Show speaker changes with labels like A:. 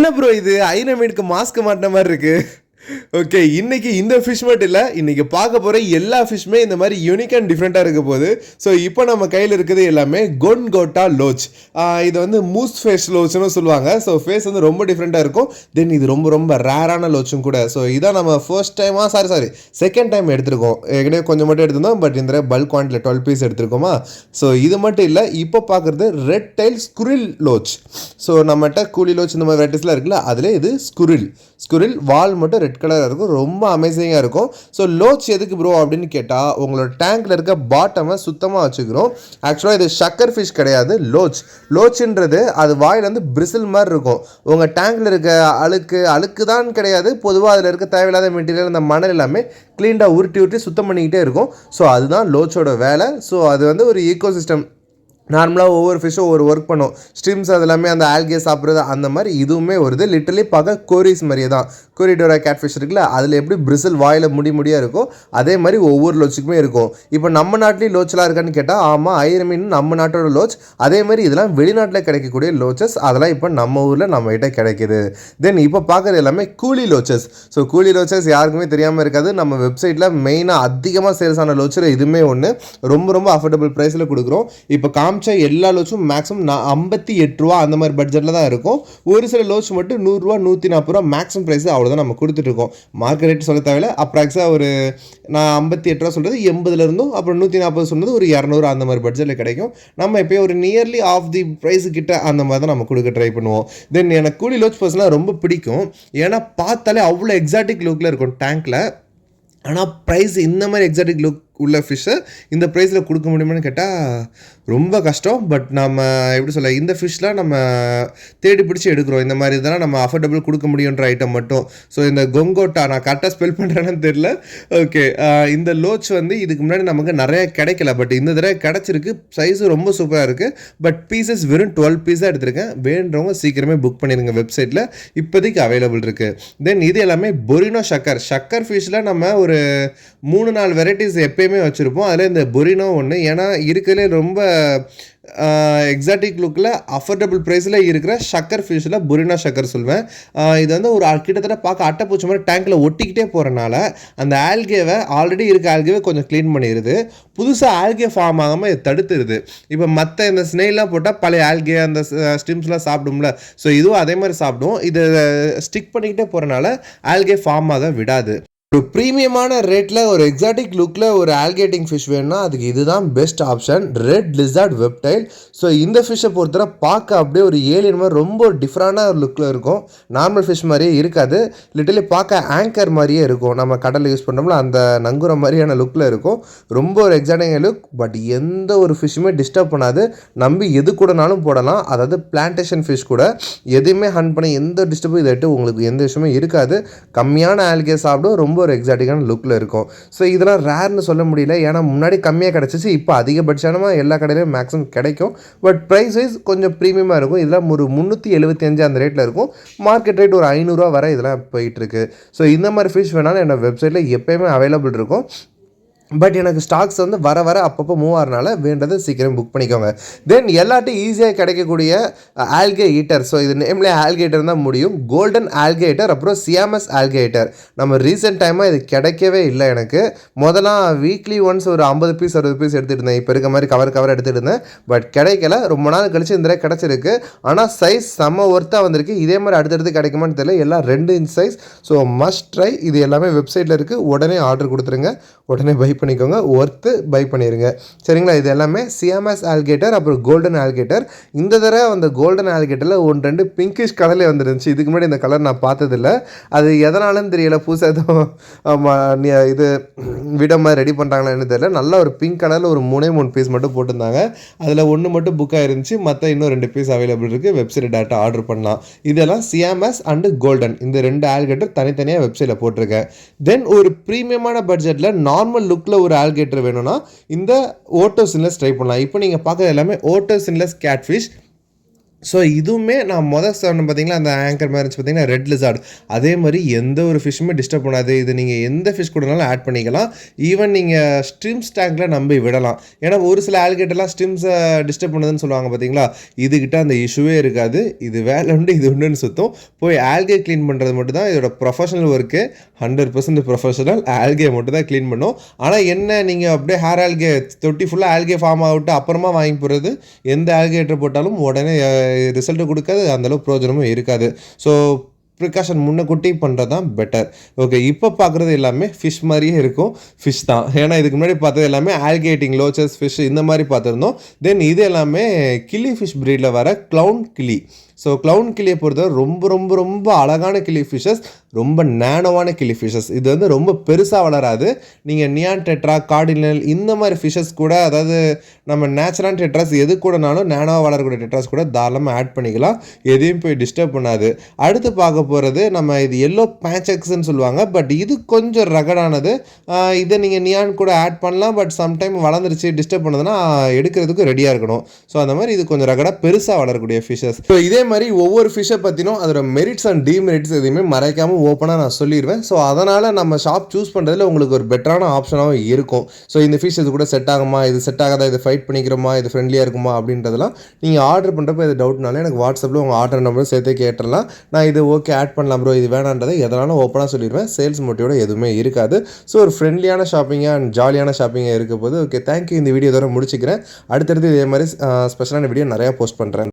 A: என்ன ப்ரோ இது ஐனமேடுக்கு மாஸ்க் மாட்டின மாதிரி இருக்கு. ஓகே, இன்னைக்கு இந்த ஃபிஷ் மட்டும் இல்லை, இன்னைக்கு பார்க்க போகிற எல்லா ஃபிஷ்மே இந்த மாதிரி யூனிக் அண்ட் டிஃப்ரெண்ட்டாக இருக்க போகுது. ஸோ இப்போ நம்ம கையில் இருக்கிறது எல்லாமே கொன்கோட்டா லோச். இது வந்து மூஸ் ஃபேஸ் லோச்னு சொல்லுவாங்க. ஸோ ஃபேஸ் வந்து ரொம்ப டிஃப்ரெண்ட்டாக இருக்கும். தென் இது ரொம்ப ரொம்ப ரேரான லோச்சும் கூட. ஸோ இதான் நம்ம செகண்ட் டைம் எடுத்திருக்கோம். ஏற்கனவே கொஞ்சம் மட்டும் எடுத்திருந்தோம், பட் இந்த பல்க் குவான்டிட்டியில் 12 பீஸ் எடுத்திருக்கோமா. ஸோ இது மட்டும் இல்லை, இப்போ பார்க்குறது ரெட் டைல் ஸ்குரில் லோச். ஸோ நம்மகிட்ட கூலி லோச் இந்த மாதிரி வெரைட்டிஸ்லாம் இருக்குல்ல, அதில் இது ஸ்குரில் வால் மட்டும் ரெட் கலராக இருக்கும். ரொம்ப அமேசிங்காக இருக்கும். ஸோ லோச் எதுக்கு ப்ரோ அப்படின்னு கேட்டால், உங்களோட டேங்க்கில் இருக்க பாட்டமை சுத்தமாக வச்சுக்கிறோம். ஆக்சுவலாக இது ஷக்கர் ஃபிஷ் கிடையாது, லோச்ன்றது அது வாயில் வந்து பிரிசில் மாதிரி இருக்கும். உங்கள் டேங்க்கில் இருக்க அழுக்கு தான் கிடையாது, பொதுவாக அதில் இருக்க தேவையில்லாத மெட்டீரியல் அந்த மணல் எல்லாமே க்ளீனாக உருட்டி சுத்தம் பண்ணிக்கிட்டே இருக்கும். ஸோ அதுதான் லோச்சோட வேலை. ஸோ அது வந்து ஒரு ஈகோசிஸ்டம். நார்மலாக ஒவ்வொரு ஃபிஷ்ஷும் ஒவ்வொரு ஒர்க் பண்ணும். ஸ்ட்ரீம்ஸ் அது எல்லாமே அந்த ஆல்கே சாப்பிட்றது அந்த மாதிரி இதுவுமே வருது. லிட்டரலி பார்க்க கோரிஸ் மாதிரியே தான். கோரிடோரா கேட் ஃபிஷ் இருக்குல்ல, அதில் எப்படி பிரிசில் வாயில் முடியாக இருக்கும், அதே மாதிரி ஒவ்வொரு லோச்சுக்குமே இருக்கும். இப்போ நம்ம நாட்டிலேயும் லோச்செலாம் இருக்கான்னு கேட்டால் ஆமாம், ஐரமீன் நம்ம நாட்டோட லோச். அதே மாதிரி இதெல்லாம் வெளிநாட்டில் கிடைக்கக்கூடிய லோச்சஸ், அதெல்லாம் இப்போ நம்ம ஊரில் நம்மகிட்ட கிடைக்கிது. தென் இப்போ பார்க்குறது எல்லாமே கூலி லோச்சஸ். ஸோ கூலி லோச்சஸ் யாருக்குமே தெரியாமல் இருக்காது. நம்ம வெப்சைட்டில் மெயினாக அதிகமாக சேல்ஸ் ஆன லோச்சர் இதுவுமே ஒன்று. ரொம்ப ரொம்ப அஃபோர்டபுள் ப்ரைஸில் கொடுக்குறோம். இப்போ எல்லா லோச்சும் மேக்ஸிமம் 58 ரூபா அந்த மாதிரி பட்ஜெட்டில் தான் இருக்கும். ஒரு சில லோச் மட்டும் 100 ரூபா 140 ரூபா மேக்ஸிமம் ப்ரைஸ் அவ்வளோதான் நம்ம கொடுத்துட்ருக்கோம். மார்க்கெட் ரேட் சொல்ல தேவையில்லை. அப்ராக்ஸாக ஒரு நான் 58 ரூபா சொல்கிறது 80 இருந்தும், அப்புறம் 140 சொன்னது ஒரு 200 அந்த மாதிரி பட்ஜெட்டில் கிடைக்கும். நம்ம எப்போயும் ஒரு நியர்லி ஆஃப் தி ப்ரைஸ் கிட்ட அந்த மாதிரி தான் நம்ம கொடுக்க ட்ரை பண்ணுவோம். தென் எனக்கு கூலி லோச் பர்சனாக ரொம்ப பிடிக்கும். ஏன்னா பார்த்தாலே அவ்வளோ எக்ஸாட்டிக் லுக்கில் இருக்கும் டேங்க்கில். ஆனால் ப்ரைஸ் இந்த மாதிரி எக்ஸாட்டிக் லுக் உள்ள ஃபிஷ்ஷை இந்த ப்ரைஸில் கொடுக்க முடியுமான்னு கேட்டால் ரொம்ப கஷ்டம். பட் நம்ம எப்படி சொல்ல, இந்த ஃபிஷ்லாம் நம்ம தேடி பிடிச்சி எடுக்கிறோம். இந்த மாதிரி இதெல்லாம் நம்ம அஃபோர்டபுள் கொடுக்க முடியுன்ற ஐட்டம் மட்டும். ஸோ இந்த கொங்கோட்டா, நான் கரெக்டாக ஸ்பெல் பண்ணுறேன்னு தெரியல. ஓகே, இந்த லோச் வந்து இதுக்கு முன்னாடி நமக்கு நிறைய கிடைக்கல, பட் இந்த தடவை கிடச்சிருக்கு. சைஸும் ரொம்ப சூப்பராக இருக்குது. பட் பீசஸ் வெறும் 12 பீஸாக எடுத்திருக்கேன். வேணுறவங்க சீக்கிரமே புக் பண்ணிடுங்க, வெப்சைட்டில் இப்போதைக்கு அவைலபிள் இருக்குது. தென் இது எல்லாமே பொரினோ ஷக்கர் ஃபிஷ்ஷில் நம்ம ஒரு 3-4 வெரைட்டிஸ் எப்போயுமே வச்சுருப்போம். அதில் இந்த பொரினோ ஒன்று. ஏன்னா இருக்கிறதுலே ரொம்ப எக்ஸாட்டிக் லுக்கில் அஃபோர்டபுள் ப்ரைஸில் இருக்கிற ஷக்கர் ஃபிஷ்ஷில் பொரினோ ஷக்கர் சொல்வேன். இது வந்து ஒரு கிட்டத்தட்ட பார்க்க அட்டைப்பூச்சி மாதிரி டேங்க்கில் ஒட்டிக்கிட்டே போகிறனால அந்த ஆல்கேவை, ஆல்ரெடி இருக்க ஆல்கேவை கொஞ்சம் க்ளீன் பண்ணிடுது. புதுசாக ஆல்கே ஃபார்ம் ஆகாமல் இது தடுத்துருது. இப்போ மற்ற இந்த ஸ்னெயிலாம் போட்டால் பழைய ஆல்கே அந்த ஸ்டிம்ஸ்லாம் சாப்பிடும்ல, ஸோ இதுவும் அதே மாதிரி சாப்பிடும். இதை ஸ்டிக் பண்ணிக்கிட்டே போகிறனால ஆல்கே ஃபார்ம் ஆக விடாது. ஒரு ப்ரீமியமான ரேட்டில் ஒரு எக்ஸாட்டிக் லுக்கில் ஒரு ஆல்கேட்டிங் ஃபிஷ் வேணும்னா அதுக்கு இதுதான் best option, red lizard whiptail. So இந்த ஃபிஷ்ஷை பொறுத்தவரை பார்க்க அப்படியே ஒரு ஏலியன் மாதிரி ரொம்ப டிஃப்ரெண்டான ஒரு லுக்கில் இருக்கும். நார்மல் ஃபிஷ் மாதிரியே இருக்காது. லிட்டலி பார்க்க ஆங்கர் மாதிரியே இருக்கும். நம்ம கடலில் யூஸ் பண்ணுறோம்ல அந்த நங்குரம் மாதிரியான லுக்கில் இருக்கும். ரொம்ப ஒரு எக்ஸாட்டிங் லுக். பட் எந்த ஒரு ஃபிஷ்ஷுமே டிஸ்டர்ப் பண்ணாது. நம்பி எது கூடனாலும் போடலாம். அதாவது பிளான்டேஷன் ஃபிஷ் கூட எதையுமே ஹண்ட் பண்ணி எந்த டிஸ்டர்பும் இதாகிட்டு உங்களுக்கு எந்த விஷயமும் இருக்காது. கம்மியான ஆல்கே சாப்பிடும். ரொம்ப ஒரு எக்ஸாட்டிக்கான லுக்கில் இருக்கும். ஸோ இதெல்லாம் ரேர்னு சொல்ல முடியல. ஏன்னா முன்னாடி கம்மியாக கிடச்சிச்சு, இப்போ அதிகபட்சமாக எல்லா கடையிலையும் மேக்ஸிமம் கிடைக்கும். பட் ப்ரைஸ் வைஸ் கொஞ்சம் ப்ரீமியமாக இருக்கும். இதெல்லாம் ஒரு 375 அந்த ரேட்டில் இருக்கும். மார்க்கெட் ரேட் ஒரு 500 ரூபா வரை இதெல்லாம் போயிட்டுருக்கு. ஸோ இந்த மாதிரி ஃபிஷ் வேணாலும் என்னோட வெப்சைட்டில் எப்போயுமே அவைலபிள் இருக்கும். பட் எனக்கு ஸ்டாக்ஸ் வந்து வர அப்பப்போ மூவ் ஆகிறனால வேண்டது சீக்கிரம் புக் பண்ணிக்கோங்க. தென் எல்லாட்டையும் ஈஸியாக கிடைக்கக்கூடிய ஆல்கே ஈட்டர். ஸோ இது நேம்லேயே ஆல்கேட்டர் தான் முடியும். கோல்டன் ஆல்கேட்டர், அப்புறம் சியாமஸ் ஆல்கேட்டர். நம்ம ரீசெண்ட் டைமாக இது கிடைக்கவே இல்லை எனக்கு. முதலாம் வீக்லி ஒன்ஸ் ஒரு 50 பீஸ் 60 பீஸ் எடுத்துகிட்டு இருந்தேன். இப்போ இருக்க மாதிரி கவர் எடுத்துகிட்டு இருந்தேன். பட் கிடைக்கல. ரொம்ப நாள் கழிச்சு இந்த கிடச்சிருக்கு. ஆனால் சைஸ் செம்ம ஒர்த்தாக வந்திருக்கு. இதே மாதிரி அடுத்தடுத்து கிடைக்குமான்னு தெரியல. எல்லாம் 2 inch size. So must try. இது எல்லாமே வெப்சைட்டில் இருக்குது. உடனே ஆர்டர் கொடுத்துருங்க, உடனே பை பண்ணிக்கோங்க, ஒர்த்து பை பண்ணிடுங்க. சரிங்களா? இது எல்லாமே சியாமஸ் ஆல்கேட்டர், அப்புறம் கோல்டன் ஆல்கேட்டர். இந்த தடவை அந்த கோல்டன் ஆல்கேட்டரில் 1-2 பிங்கிஷ் கலர்லேயே வந்துருந்துச்சு. இதுக்கு முன்னாடி இந்த கலர் நான் பார்த்ததில்லை. அது எதனாலும் தெரியல. புதுசாக எதுவும் இது விடமாக ரெடி பண்ணுறாங்களான்னு தெரியல. நல்லா ஒரு பிங்க் கலரில் ஒரு 3 பீஸ் மட்டும் போட்டிருந்தாங்க. அதில் 1 மட்டும் புக் ஆயிருந்துச்சு. மற்ற இன்னும் 2 பீஸ் அவைலபிள் இருக்குது. வெப்சைட் டேட்டா ஆர்டர் பண்ணலாம். இதெல்லாம் சியாமஸ் அண்டு கோல்டன், இந்த 2 ஆல்கேட்டர் தனித்தனியாக வெப்சைட்டில் போட்டிருக்கேன். தென் ஒரு ப்ரீமியமான பட்ஜெட்டில் நார்மல் லுக்கில் ஒரு ஆல்கேட்டர் வேணும்னா இந்த ஓட்டோசின்லஸ் ட்ரை பண்ணலாம். இப்போ நீங்கள் பார்க்குறது எல்லாமே ஓட்டோசின்லஸ் கேட்ஃபிஷ். ஸோ இதுவுமே நான் சொன்னேன் பார்த்தீங்களா, அந்த ஆங்கர் மாதிரி இருந்துச்சு பார்த்தீங்கன்னா, ரெட் லிசார்ட். அதே மாரி எந்த ஒரு ஃபிஷ்ஷுமே டிஸ்டர்ப் பண்ணாது. இது நீங்கள் எந்த ஃபிஷ் கூடனாலும் ஆட் பண்ணிக்கலாம். ஈவன் நீங்கள் ஸ்ட்ரிம்ஸ் டேங்க்ல நம்பி விடலாம். ஏன்னா ஒரு சில ஆல்கேட்டர்லாம் ஸ்ட்ரிம்ஸை டிஸ்டர்ப் பண்ணுதுன்னு சொல்லுவாங்க பார்த்தீங்களா, இதுகிட்ட அந்த இஷ்யூவே இருக்காது. இது வேலை உண்டு, இது உண்டுன்னு சுத்தும். போய் ஆல்கே க்ளீன் பண்ணுறது மட்டும் தான் இதோட ப்ரொஃபஷனல் ஒர்க்கு. 100% ப்ரொஃபஷனல். ஆல்கே மட்டும் தான் க்ளீன் பண்ணும். ஆனால் என்ன நீங்கள் அப்படியே ஹேர் ஆல்கே தொட்டி ஃபுல்லாக ஆல்கே ஃபார்ம் ஆகிட்டு அப்புறமா வாங்கி போடுறது, எந்த ஆல்கேட்டர் போட்டாலும் உடனே ரிசல்ட்டு கொடுக்காது, அந்தளவு பிரயோஜனமும் இருக்காது. ஸோ ப்ரிகாஷன் முன்னக்கூட்டி பண்ணுறது தான் பெட்டர். ஓகே, இப்போ பார்க்குறது எல்லாமே ஃபிஷ் மாதிரியே இருக்கும். ஃபிஷ் தான். ஏன்னா இதுக்கு முன்னாடி பார்த்தது எல்லாமே ஆல்கேட்டிங், லோச்சஸ் ஃபிஷ் இந்த மாதிரி பார்த்துருந்தோம். தென் இது எல்லாமே கிளி ஃபிஷ் ப்ரீடில் வர க்ளவுன் கிளி. ஸோ க்ளவுன் கிளியை பொறுத்தவரை ரொம்ப ரொம்ப ரொம்ப அழகான கிளி ஃபிஷஸ், ரொம்ப நேனோவான கிளி ஃபிஷஸ். இது வந்து ரொம்ப பெருசாக வளராது. நீங்கள் நியான் டெட்ரா, கார்டினல் இந்த மாதிரி ஃபிஷஸ் கூட, அதாவது நம்ம நேச்சுரல் டெட்ராஸ் எது கூடனாலும் நேனோவாக வளரக்கூடிய டெட்ராஸ் கூட தாராளமாக ஆட் பண்ணிக்கலாம். எதையும் போய் டிஸ்டர்ப் பண்ணாது. அடுத்து பார்க்க போகிறது நம்ம இது எல்லோ பேச்சக்ஸ்ன்னு சொல்லுவாங்க. பட் இது கொஞ்சம் ரகடானது. இதை நீங்கள் நியான் கூட ஆட் பண்ணலாம். பட் சம்டைம் வளர்ந்துருச்சு டிஸ்டர்ப் பண்ணதுன்னா எடுக்கிறதுக்கு ரெடியாக இருக்கணும். ஸோ அந்த மாதிரி இது கொஞ்சம் ரகடாக பெருசாக வளரக்கூடிய ஃபிஷஸ். ஸோ இதே மாதிரி ஒவ்வொரு ஃபிஷ்ஷை பற்றினும் அதோட மெரிட்ஸ் அண்ட் டிமெரிட்ஸ் எதுவுமே மறைக்காமல் ஓப்பனாக நான் சொல்லிடுவேன். ஸோ அதனால் நம்ம ஷாப் சூஸ் பண்ணுறதுல உங்களுக்கு ஒரு பெட்டரான ஆப்ஷனாகவும் இருக்கும். ஸோ இந்த ஃபிஷ் இது கூட செட் ஆகுமா, இது செட் ஆகாதா, இது ஃபைட் பண்ணிக்கிறோமா, இது ஃப்ரெண்ட்லியாக இருக்குமா அப்படின்றதெல்லாம் நீங்கள் ஆர்டர் பண்ணுறப்ப இது டவுட்னாலே எனக்கு வாட்ஸ்அப்பில் உங்கள் ஆர்டர் நம்பரும் சேர்த்தே கேட்டுடலாம். நான் இது ஓகே ஆட் பண்ணலாம் ப்ரோ, இது வேணான்றதை எதனாலும் ஓப்பனாக சொல்லிடுவேன். சேல்ஸ் மோட்டிவோட எதுவுமே இருக்காது. ஸோ ஒரு ஃப்ரெண்ட்லியான ஷாப்பிங்காக அண்ட் ஜாலியான ஷாப்பிங்காக இருக்க போது. Okay, thank you. இந்த வீடியோ தவிர முடிச்சுக்கிறேன். அடுத்தடுத்து இதே மாதிரி ஸ்பெஷலான வீடியோ நிறையா போஸ்ட் பண்ணுறேன்.